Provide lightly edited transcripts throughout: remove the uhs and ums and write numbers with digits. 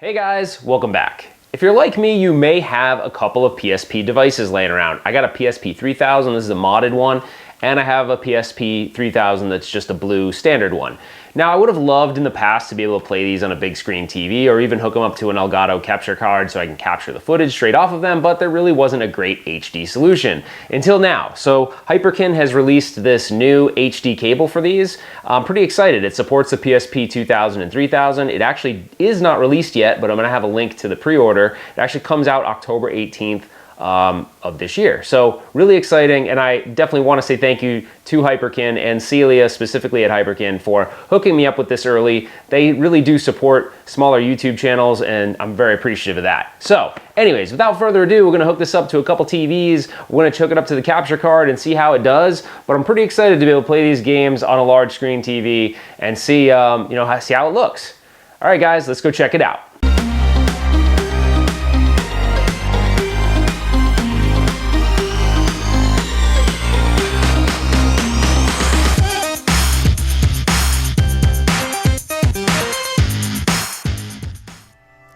Hey guys, welcome back. If you're like me, you may have a couple of PSP devices laying around. I got a PSP 3000, this is a modded one, and I have a PSP 3000 that's just a blue standard one. Now, I would have loved in the past to be able to play these on a big screen TV or even hook them up to an Elgato capture card so I can capture the footage straight off of them, but there really wasn't a great HD solution until now. So Hyperkin has released this new HD cable for these. I'm pretty excited. It supports the PSP 2000 and 3000. It actually is not released yet, but I'm gonna have a link to the pre-order. It actually comes out October 18th. Of this year. So really exciting, and I definitely want to say thank you to Hyperkin and Celia specifically at Hyperkin for hooking me up with this early. They really do support smaller YouTube channels, and I'm very appreciative of that. So anyways, without further ado, we're going to hook this up to a couple TVs. We're going to hook it up to the capture card and see how it does, but I'm pretty excited to be able to play these games on a large screen TV and see, see how it looks. All right guys, let's go check it out.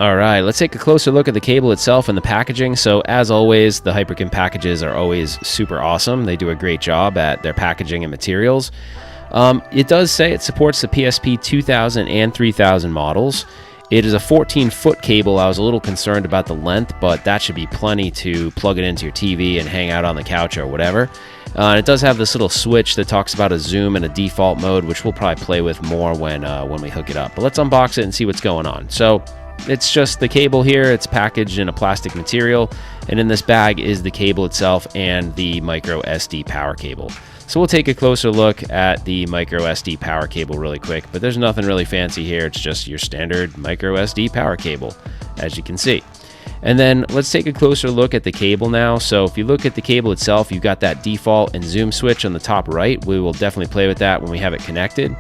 All right, let's take a closer look at the cable itself and the packaging. So as always, the Hyperkin packages are always super awesome. They do a great job at their packaging and materials. It does say it supports the PSP 2000 and 3000 models. It is a 14-foot cable. I was a little concerned about the length, but that should be plenty to plug it into your TV and hang out on the couch or whatever. It does have this little switch that talks about a zoom and a default mode, which we'll probably play with more when we hook it up. But let's unbox it and see what's going on. So it's just the cable here. It's packaged in a plastic material, and in this bag is the cable itself and the micro SD power cable. So we'll take a closer look at the micro SD power cable really quick, but there's nothing really fancy here. It's just your standard micro SD power cable, as you can see. And then let's take a closer look at the cable now. So if you look at the cable itself, you've got that default and zoom switch on the top right. We will definitely play with that when we have it connected.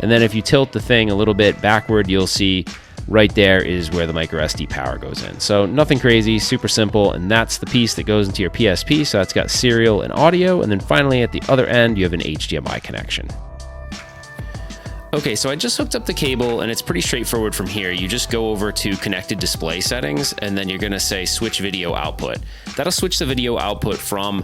And then if you tilt the thing a little bit backward, you'll see right there is where the micro SD power goes in. So nothing crazy, super simple, and that's the piece that goes into your PSP. So that's got serial and audio, and then finally at the other end you have an HDMI connection. Okay, so I just hooked up the cable, and it's pretty straightforward from here. You just go over to connected display settings, and then you're gonna say switch video output. That'll switch the video output from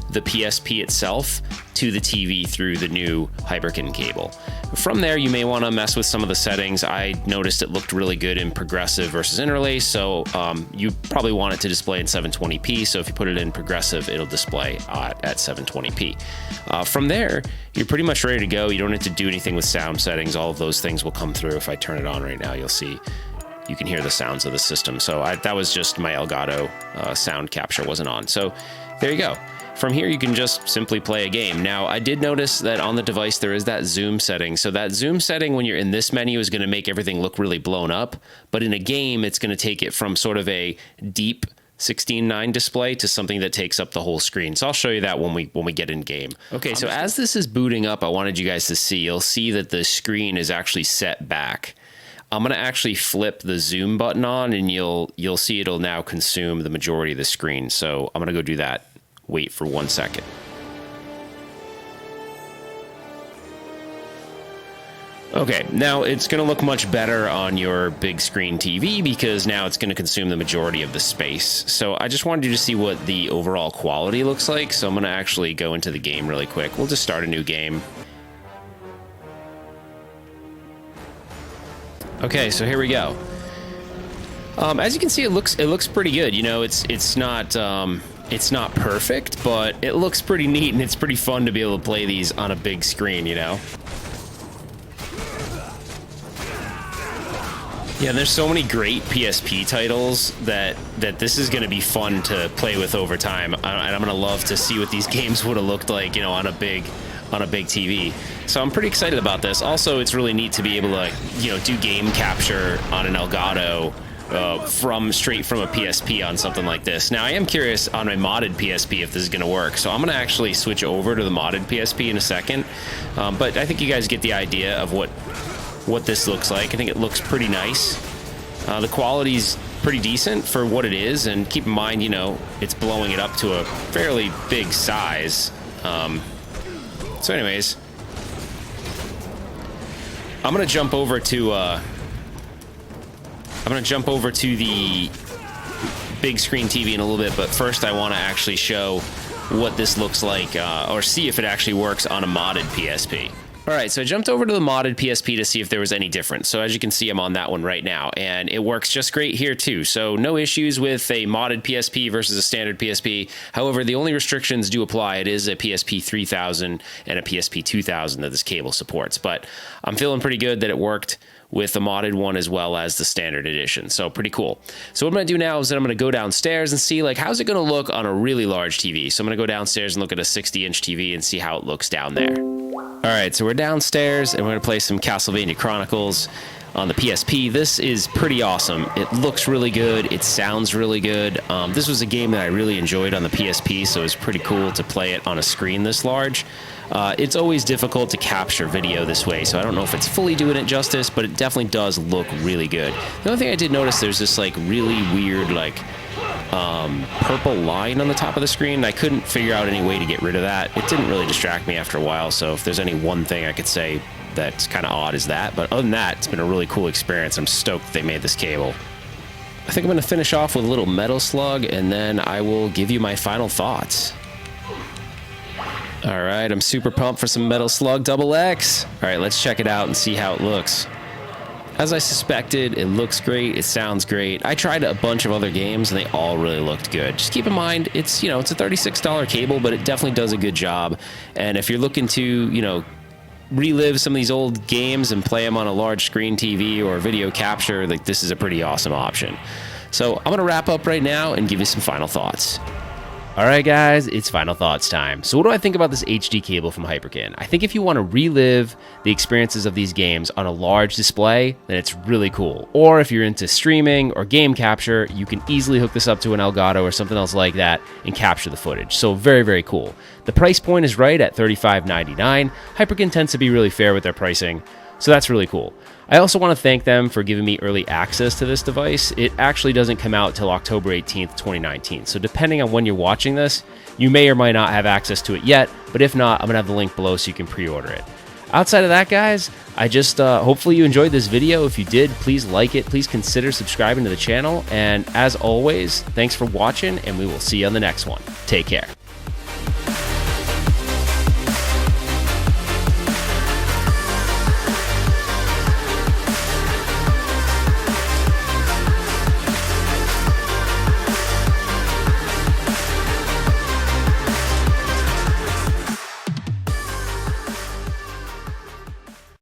the PSP itself to the TV through the new Hyperkin cable. From there, you may want to mess with some of the settings. I noticed it looked really good in progressive versus interlace, so you probably want it to display in 720p, so if you put it in progressive, it'll display at 720p. From there, you're pretty much ready to go. You don't have to do anything with sound settings. All of those things will come through. If I turn it on right now, you'll see you can hear the sounds of the system. So that was just my Elgato sound capture wasn't on. So there you go. From here, you can just simply play a game. Now, I did notice that on the device, there is that zoom setting. So that zoom setting, when you're in this menu, is gonna make everything look really blown up. But in a game, it's gonna take it from sort of a deep 16:9 display to something that takes up the whole screen. So I'll show you that when we get in game. Okay, so as this is booting up, I wanted you guys to see, you'll see that the screen is actually set back. I'm gonna actually flip the zoom button on, and you'll see it'll now consume the majority of the screen. So I'm gonna go do that. Wait for 1 second. Okay, now it's going to look much better on your big screen TV because now it's going to consume the majority of the space. So I just wanted you to see what the overall quality looks like. So I'm going to actually go into the game really quick. We'll just start a new game. Okay, so here we go. As you can see, it looks pretty good. You know, it's not perfect, but it looks pretty neat, and it's pretty fun to be able to play these on a big screen, you know? Yeah, there's so many great PSP titles that this is going to be fun to play with over time, and I'm going to love to see what these games would have looked like, you know, on a big TV. So I'm pretty excited about this. Also, it's really neat to be able to, you know, do game capture on an Elgato straight from a PSP on something like this. Now, I am curious on my modded PSP if this is going to work, so I'm going to actually switch over to the modded PSP in a second. But I think you guys get the idea of what this looks like. I think it looks pretty nice. The quality's pretty decent for what it is, and keep in mind, you know, it's blowing it up to a fairly big size. So anyways, I'm going to jump over to I'm going to jump over to the big screen TV in a little bit, but first I want to actually show what this looks like, or see if it actually works on a modded PSP. Alright, so I jumped over to the modded PSP to see if there was any difference. So as you can see, I'm on that one right now, and it works just great here too. So no issues with a modded PSP versus a standard PSP. However, the only restrictions do apply. It is a PSP 3000 and a PSP 2000 that this cable supports, but I'm feeling pretty good that it worked with the modded one as well as the standard edition. So pretty cool. So what I'm going to do now is that I'm going to go downstairs and see, like, how's it going to look on a really large TV. So I'm going to go downstairs and look at a 60-inch TV and see how it looks down there. All right, so we're downstairs and we're going to play some Castlevania Chronicles on the PSP. This is pretty awesome. It looks really good. It sounds really good. This was a game that I really enjoyed on the PSP, so it was pretty cool to play it on a screen this large. It's always difficult to capture video this way, so I don't know if it's fully doing it justice, but it definitely does look really good. The only thing I did notice, there's this like really weird like purple line on the top of the screen. I couldn't figure out any way to get rid of that. It didn't really distract me after a while, so if there's any one thing I could say that's kind of odd is that. But other than that, it's been a really cool experience. I'm stoked that they made this cable. I think I'm going to finish off with a little Metal Slug, and then I will give you my final thoughts. All right, I'm super pumped for some Metal Slug XX. All right, let's check it out and see how it looks. As I suspected, it looks great, it sounds great. I tried a bunch of other games and they all really looked good. Just keep in mind, it's, you know, it's a $36 cable, but it definitely does a good job. And if you're looking to, you know, relive some of these old games and play them on a large screen TV or video capture, like, this is a pretty awesome option. So I'm going to wrap up right now and give you some final thoughts. Alright guys, it's final thoughts time. So what do I think about this HD cable from Hyperkin? I think if you want to relive the experiences of these games on a large display, then it's really cool. Or if you're into streaming or game capture, you can easily hook this up to an Elgato or something else like that and capture the footage. So very, very cool. The price point is right at $35.99. Hyperkin tends to be really fair with their pricing, so that's really cool. I also want to thank them for giving me early access to this device. It actually doesn't come out till October 18th, 2019. So depending on when you're watching this, you may or might not have access to it yet, but if not, I'm going to have the link below so you can pre-order it. Outside of that, guys, I just hopefully you enjoyed this video. If you did, please like it. Please consider subscribing to the channel. And as always, thanks for watching, and we will see you on the next one. Take care.